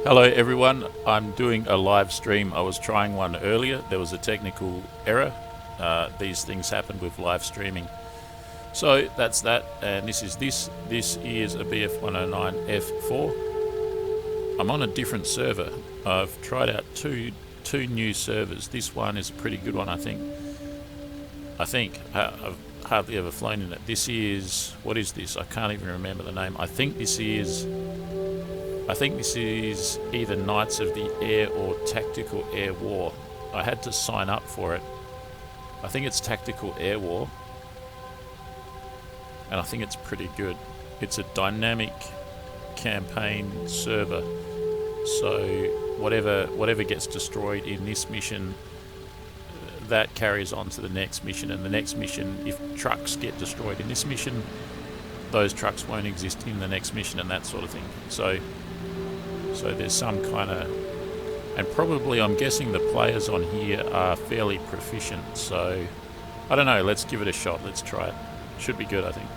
Hello everyone, I'm doing a live stream. I was trying one earlier, there was a technical error. These things happen with live streaming. So that's that, and this is a Bf109F-4. I'm on a different server. I've tried out two new servers. This one is a pretty good one, I think. I've hardly ever flown in it. This is, what is this? I can't even remember the name. I think this is either Knights of the Air or Tactical Air War. I had to sign up for it. I think it's Tactical Air War, and I think it's pretty good. It's a dynamic campaign server, so whatever gets destroyed in this mission, that carries on to the next mission, and the next mission, if trucks get destroyed in this mission, those trucks won't exist in the next mission, and that sort of thing. So there's some kind of, and probably I'm guessing the players on here are fairly proficient, so I don't know, let's give it a shot, let's try it. Should be good, I think.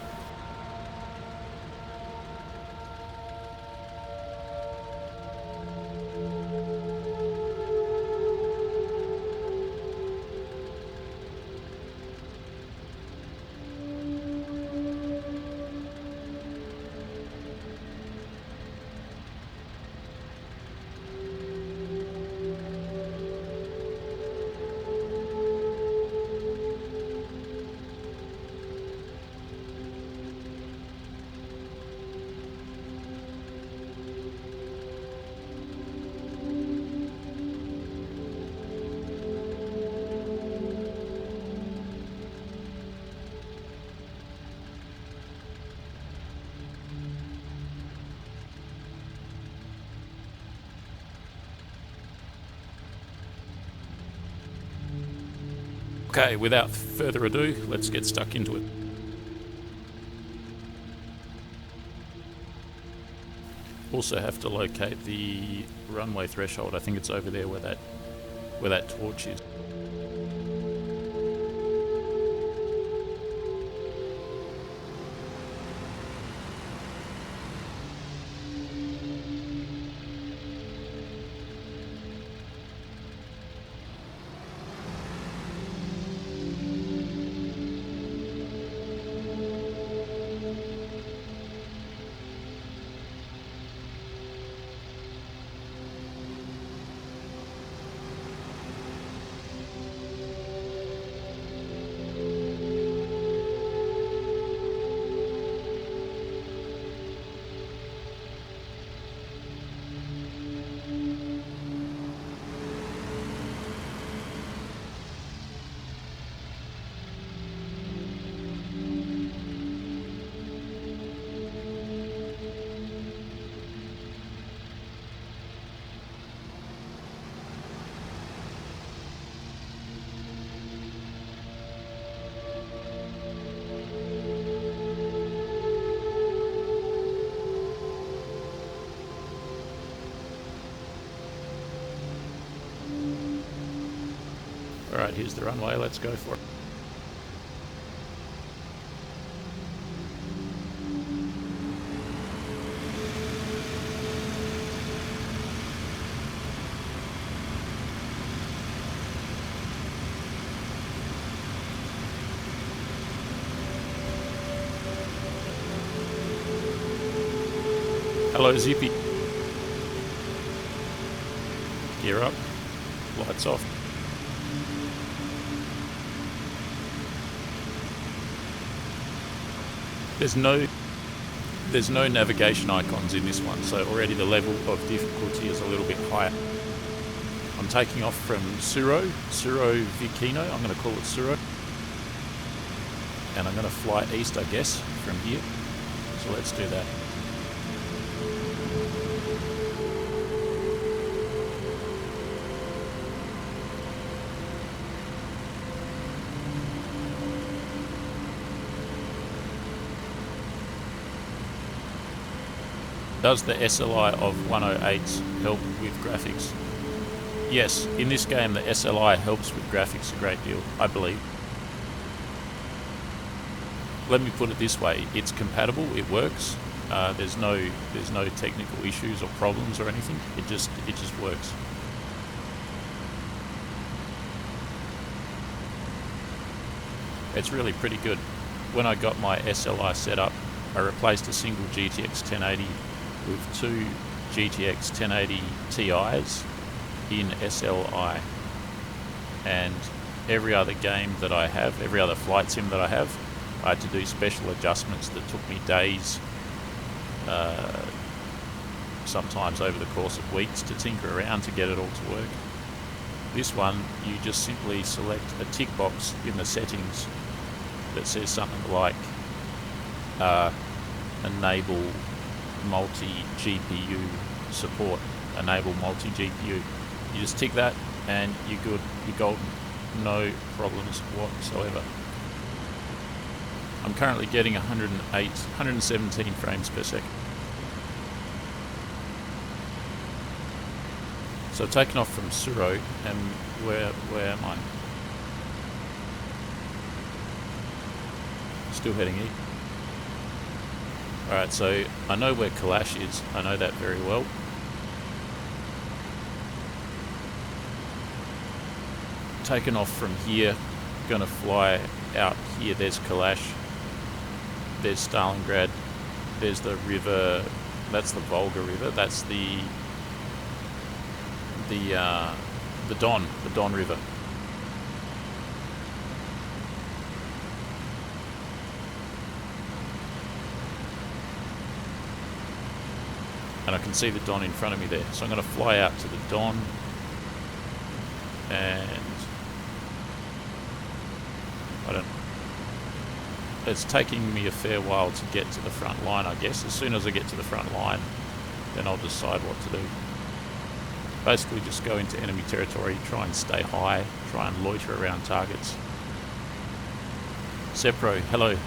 Okay, without further ado, let's get stuck into it. Also have to locate the runway threshold. I think it's over there where that torch is. Alright, here's the runway, let's go for it. Hello, Zippy. Gear up, lights off. There's no navigation icons in this one, so already the level of difficulty is a little bit higher. I'm taking off from Vikino, I'm going to call it Suro, and I'm going to fly east, I guess, from here. So let's do that. Does the SLI of 108s help with graphics? Yes, in this game the SLI helps with graphics a great deal, I believe. Let me put it this way, it's compatible, it works, There's no technical issues or problems or anything. It just works. It's really pretty good. When I got my SLI set up, I replaced a single GTX 1080 with two GTX 1080 Ti's in SLI, and every other game that I have, every other flight sim that I have, I had to do special adjustments that took me days, sometimes over the course of weeks, to tinker around to get it all to work. This one, you just simply select a tick box in the settings that says something like enable multi-GPU support, enable multi-GPU. You just tick that and you're good, you're golden, no problems whatsoever. I'm currently getting 117 frames per second. So I've taken off from Suro, and where am I? Still heading east. Alright, so I know where Kalash is, I know that very well. Taken off from here, gonna fly out here. There's Kalash, there's Stalingrad, there's the river, that's the Volga River, that's the Don River. And I can see the Don in front of me there. So I'm going to fly out to the Don, and it's taking me a fair while to get to the front line, I guess. As soon as I get to the front line, then I'll decide what to do. Basically just go into enemy territory, try and stay high, try and loiter around targets. Sepro, hello.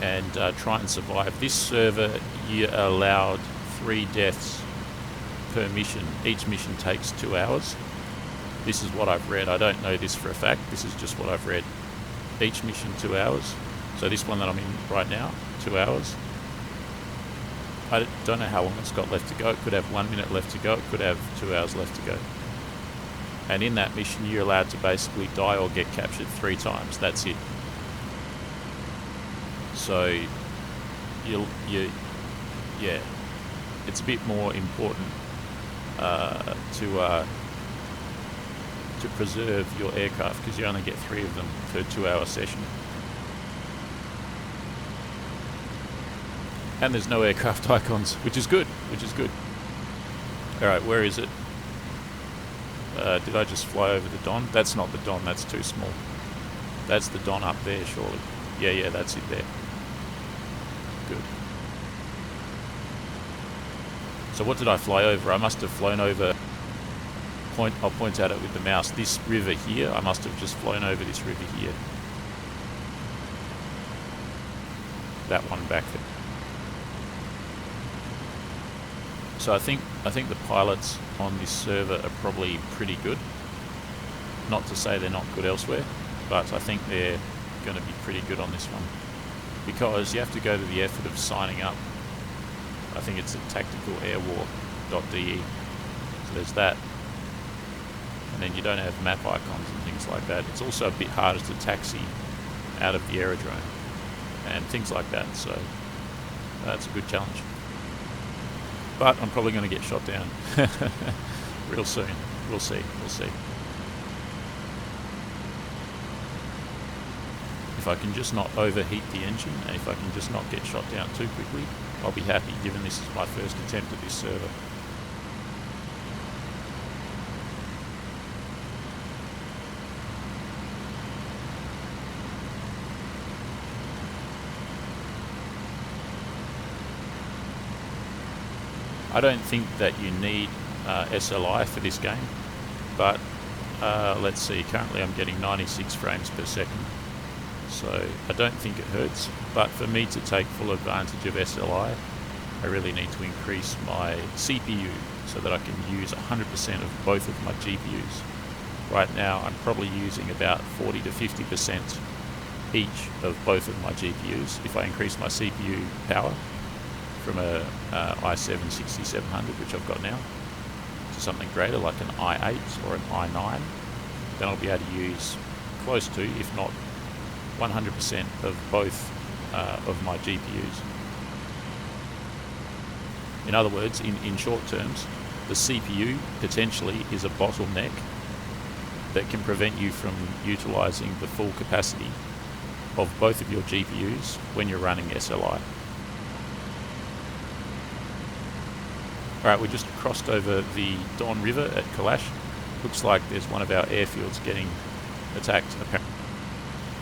And try and survive. This server, you allowed 3 deaths per mission. Each mission takes 2 hours. This is what I've read. I don't know this for a fact. This is just what I've read. Each mission 2 hours. So this one that I'm in right now, 2 hours. I don't know how long it's got left to go. It could have 1 minute left to go. It could have 2 hours left to go. And in that mission, you're allowed to basically die or get captured 3 times. That's it. So, yeah, it's a bit more important to preserve your aircraft, because you only get 3 of them per 2-hour session. And there's no aircraft icons, which is good, Alright, where is it? Did I just fly over the Don? That's not the Don, that's too small. That's the Don up there, surely. Yeah, that's it there. Good. So what did I fly over? I must have flown over... I'll point at it with the mouse. This river here, I must have just flown over this river here. That one back there. So I think the pilots on this server are probably pretty good. Not to say they're not good elsewhere, but I think they're going to be pretty good on this one, because you have to go to the effort of signing up. I think it's at tacticalairwar.de. So there's that. And then you don't have map icons and things like that. It's also a bit harder to taxi out of the aerodrome and things like that. So that's a good challenge. But I'm probably going to get shot down real soon. We'll see. If I can just not overheat the engine, and if I can just not get shot down too quickly, I'll be happy, given this is my first attempt at this server. I don't think that you need SLI for this game, but let's see, currently I'm getting 96 frames per second, so I don't think it hurts. But for me to take full advantage of SLI, I really need to increase my CPU so that I can use 100% of both of my GPUs. Right now I'm probably using about 40 to 50% each of both of my GPUs. If I increase my CPU power from a i7-6700, which I've got now, to something greater like an i8 or an i9, then I'll be able to use close to, if not 100% of both of my GPUs. In other words, in short terms, the CPU potentially is a bottleneck that can prevent you from utilising the full capacity of both of your GPUs when you're running SLI. Alright, we just crossed over the Don River at Kalash. Looks like there's one of our airfields getting attacked apparently.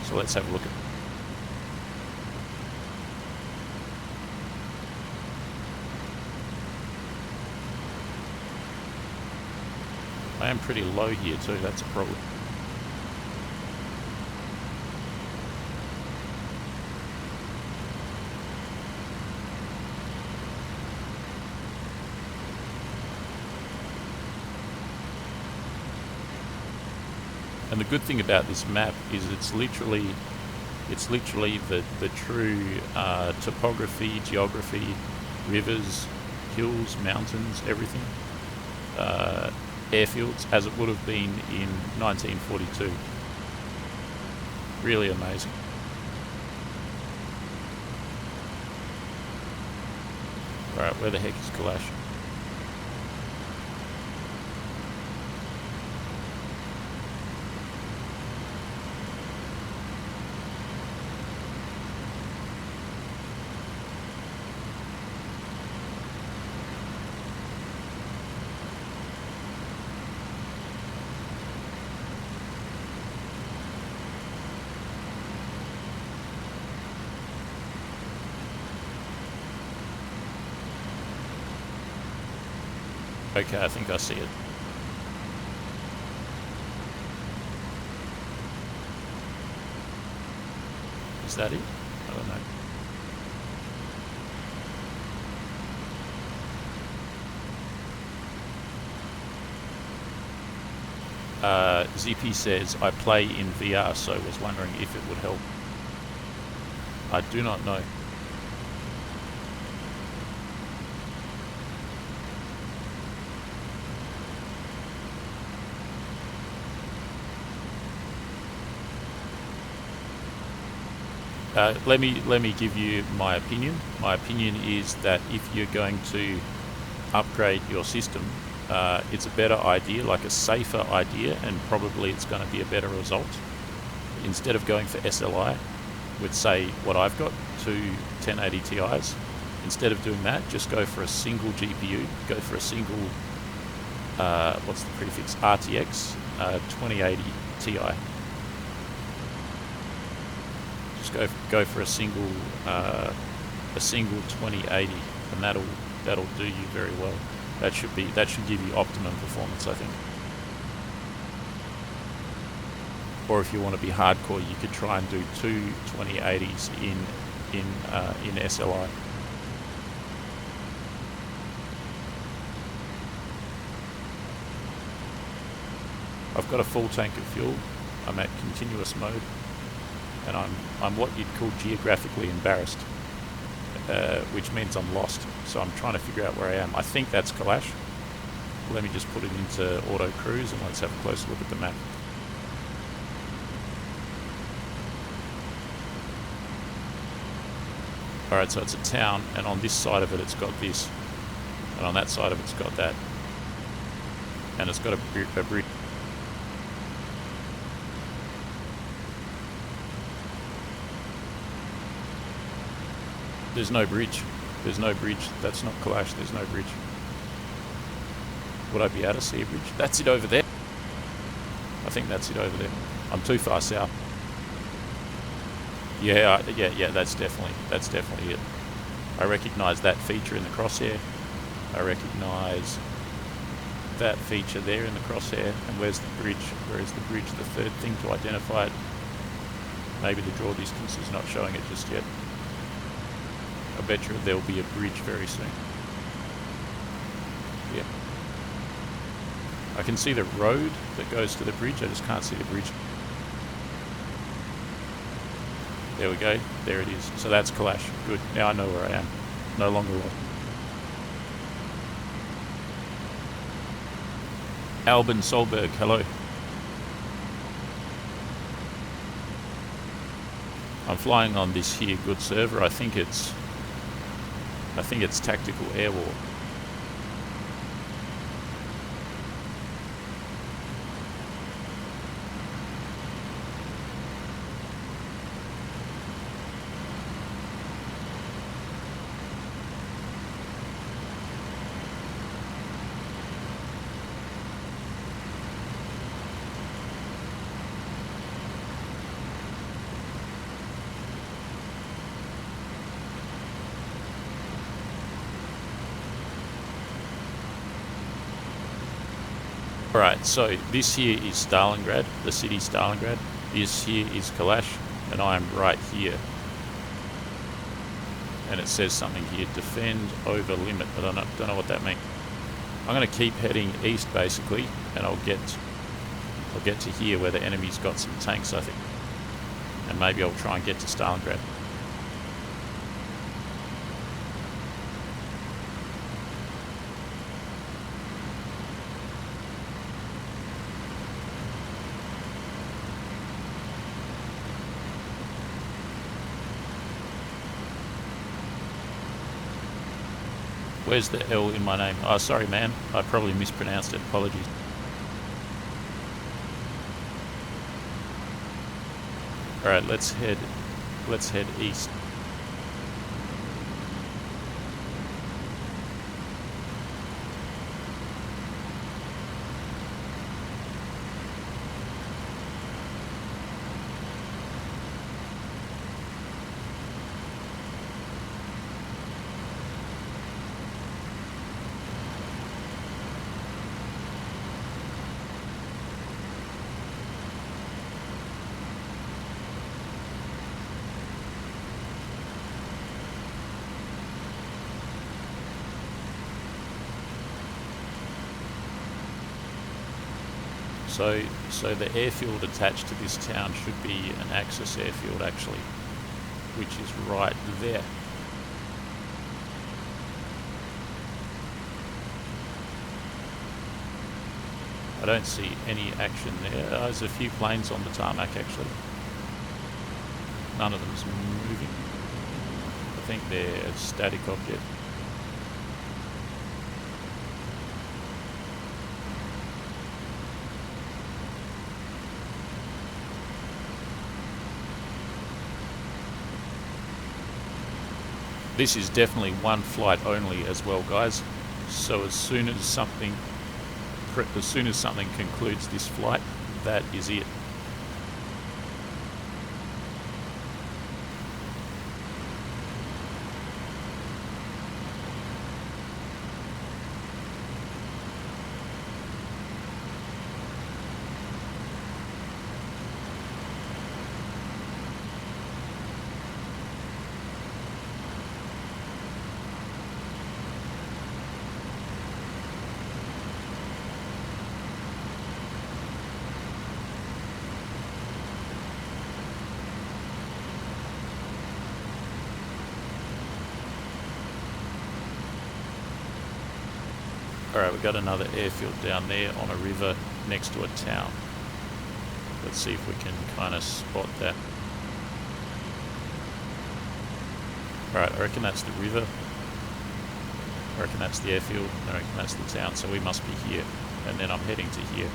So let's have a look at it. I am pretty low here too, that's a problem. And the good thing about this map is it's literally the true topography, geography, rivers, hills, mountains, everything. Airfields as it would have been in 1942. Really amazing. Alright, where the heck is Kalash? Okay, I think I see it. Is that it? I don't know. ZP says, I play in VR, so was wondering if it would help. I do not know. Let me give you my opinion. My opinion is that if you're going to upgrade your system, it's a better idea, like a safer idea, and probably it's going to be a better result. Instead of going for SLI with, say, what I've got, two 1080 Ti's, instead of doing that, just go for a single GPU, go for a single, what's the prefix, RTX 2080 Ti. Just go for a single 2080, and that'll do you very well. That should give you optimum performance, I think. Or if you want to be hardcore, you could try and do two 2080s in SLI. I've got a full tank of fuel. I'm at continuous mode, and I'm what you'd call geographically embarrassed, which means I'm lost. So I'm trying to figure out where I am. I think that's Kalash. Let me just put it into auto cruise and let's have a closer look at the map. Alright, so it's a town, and on this side of it it's got this, and on that side of it's got that, and it's got a bridge. There's no bridge. There's no bridge. That's not Kalash. There's no bridge. Would I be able to see a bridge? That's it over there. I think that's it over there. I'm too far south. Yeah, that's definitely it. I recognise that feature in the crosshair. I recognise that feature there in the crosshair. And where's the bridge? Where is the bridge? The third thing to identify it. Maybe the draw distance is not showing it just yet. I bet you there'll be a bridge very soon. Yeah. I can see the road that goes to the bridge. I just can't see the bridge. There we go. There it is. So that's Kalash. Good. Now I know where I am. No longer lost. Albin Solberg, hello. I'm flying on this here good server. I think it's tactical air war. Alright, so this here is Stalingrad, the city Stalingrad. This here is Kalash, and I am right here. And it says something here, defend over limit, but I don't know what that means. I'm going to keep heading east basically, and I'll get to here where the enemy's got some tanks, I think. And maybe I'll try and get to Stalingrad. Where's the L in my name? Oh, sorry, man. I probably mispronounced it. Apologies. All right, let's head east. So the airfield attached to this town should be an Axis airfield actually, which is right there. I don't see any action there. There's a few planes on the tarmac actually. None of them's moving. I think they're static objects. This is definitely one flight only as well, guys. So as soon as something concludes this flight, that is it. Alright, we've got another airfield down there on a river next to a town. Let's see if we can kind of spot that. Alright, I reckon that's the river. I reckon that's the airfield. I reckon that's the town, so we must be here. And then I'm heading to here.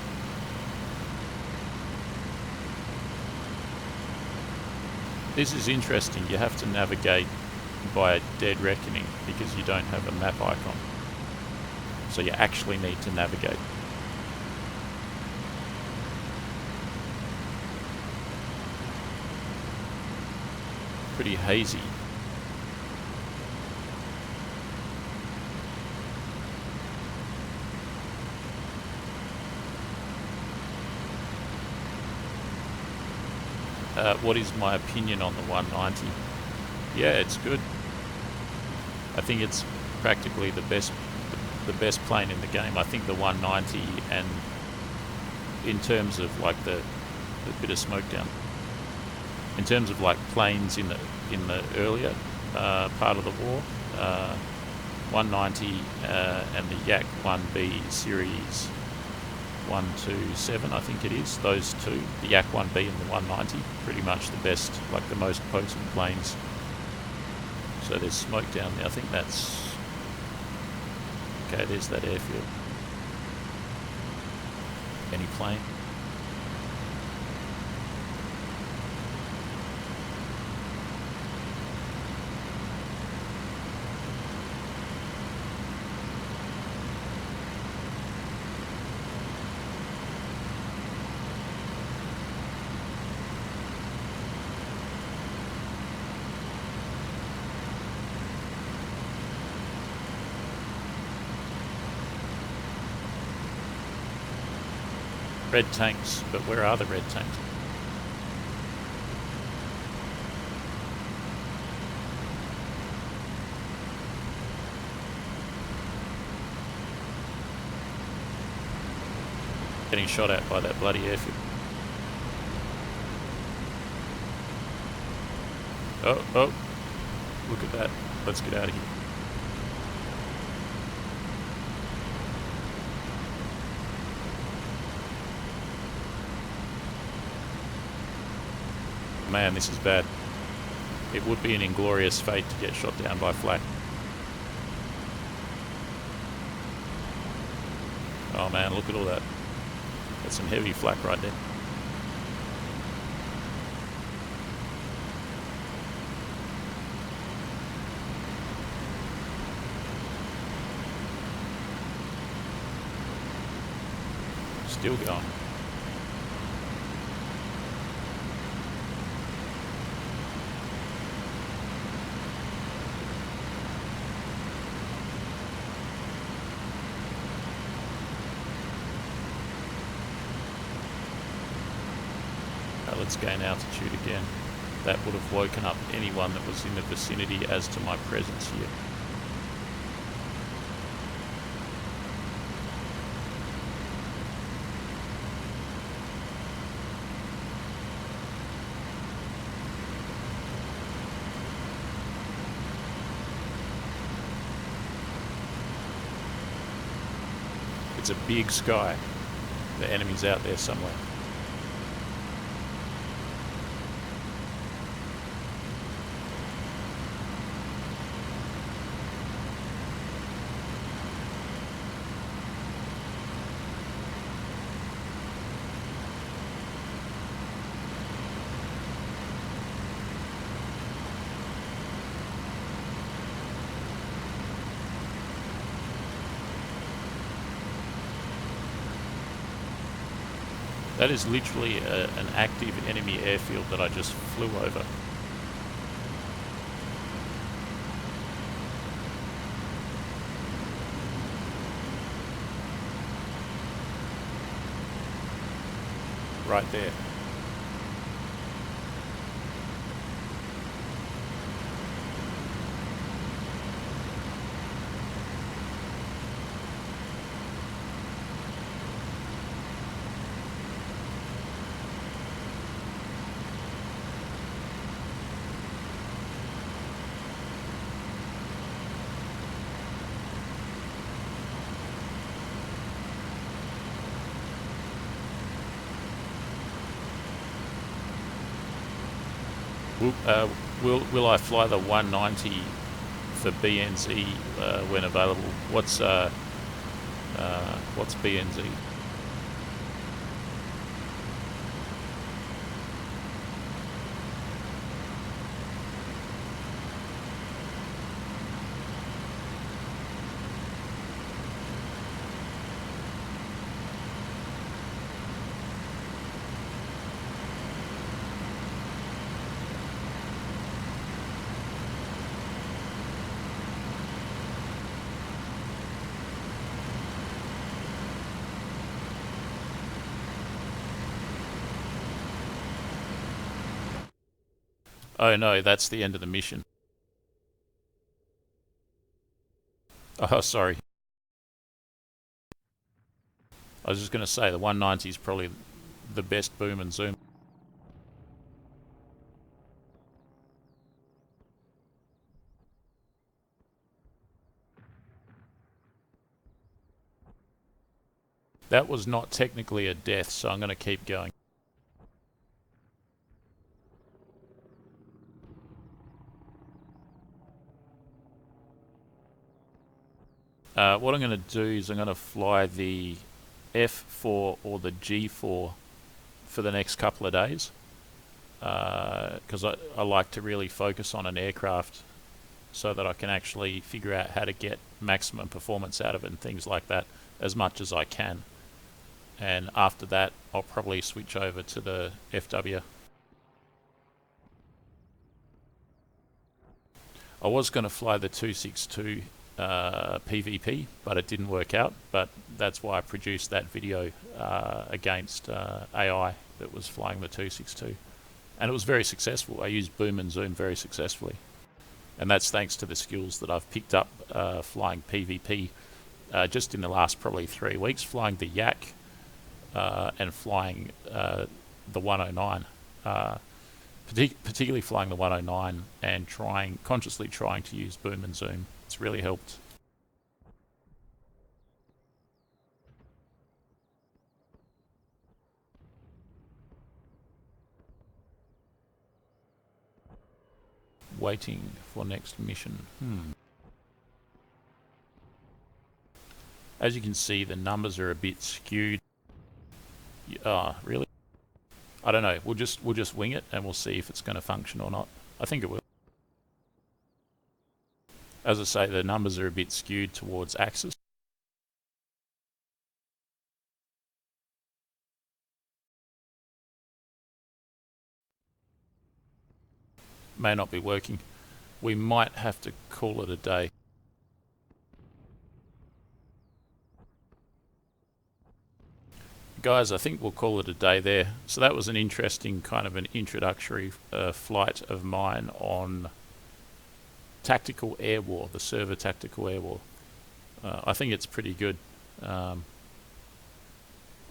This is interesting. You have to navigate by a dead reckoning because you don't have a map icon. So you actually need to navigate. Pretty hazy. What is my opinion on the 190? Yeah, it's good. I think it's practically the best plane in the game. I think the 190, and in terms of like the bit of smoke down, In terms of like planes in the earlier part of the war, 190 and the Yak 1B series 127, I think it is. Those two, the Yak 1B and the 190, pretty much the best, like the most potent planes. So there's smoke down there. I think that's okay. There's that airfield. Any plane? Red tanks, but where are the red tanks? Getting shot at by that bloody airfield. Oh, look at that. Let's get out of here. Man, this is bad. It would be an inglorious fate to get shot down by flak. Oh man, look at all that. That's some heavy flak right there. Still going. Let's gain altitude again. That would have woken up anyone that was in the vicinity as to my presence here. It's a big sky. The enemy's out there somewhere. That is literally an active enemy airfield that I just flew over. Right there. Will I fly the 190 for BNZ when available? What's BNZ? Oh no, that's the end of the mission. Oh, sorry. I was just going to say the 190 is probably the best boom and zoom. That was not technically a death, so I'm going to keep going. What I'm going to do is I'm going to fly the F4 or the G4 for the next couple of days, because I like to really focus on an aircraft so that I can actually figure out how to get maximum performance out of it and things like that as much as I can. And after that, I'll probably switch over to the FW. I was going to fly the 262 PVP, but it didn't work out. But that's why I produced that video against AI that was flying the 262. And it was very successful. I used boom and zoom very successfully. And that's thanks to the skills that I've picked up flying PVP just in the last probably 3 weeks, flying the Yak and flying the 109. Particularly flying the 109 and consciously trying to use boom and zoom. It's really helped. Waiting for next mission. As you can see, the numbers are a bit skewed. Really? I don't know. We'll just wing it and we'll see if it's going to function or not. I think it will. As I say, the numbers are a bit skewed towards axis. May not be working. We might have to call it a day. Guys, I think we'll call it a day there. So that was an interesting kind of an introductory flight of mine on tactical air war, the server tactical air war. I think it's pretty good. All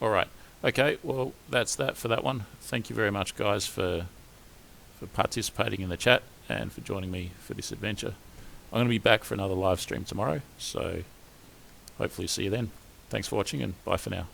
right. Okay, well, that's that for that one. Thank you very much, guys, for participating in the chat and for joining me for this adventure. I'm going to be back for another live stream tomorrow, so hopefully see you then. Thanks for watching and bye for now.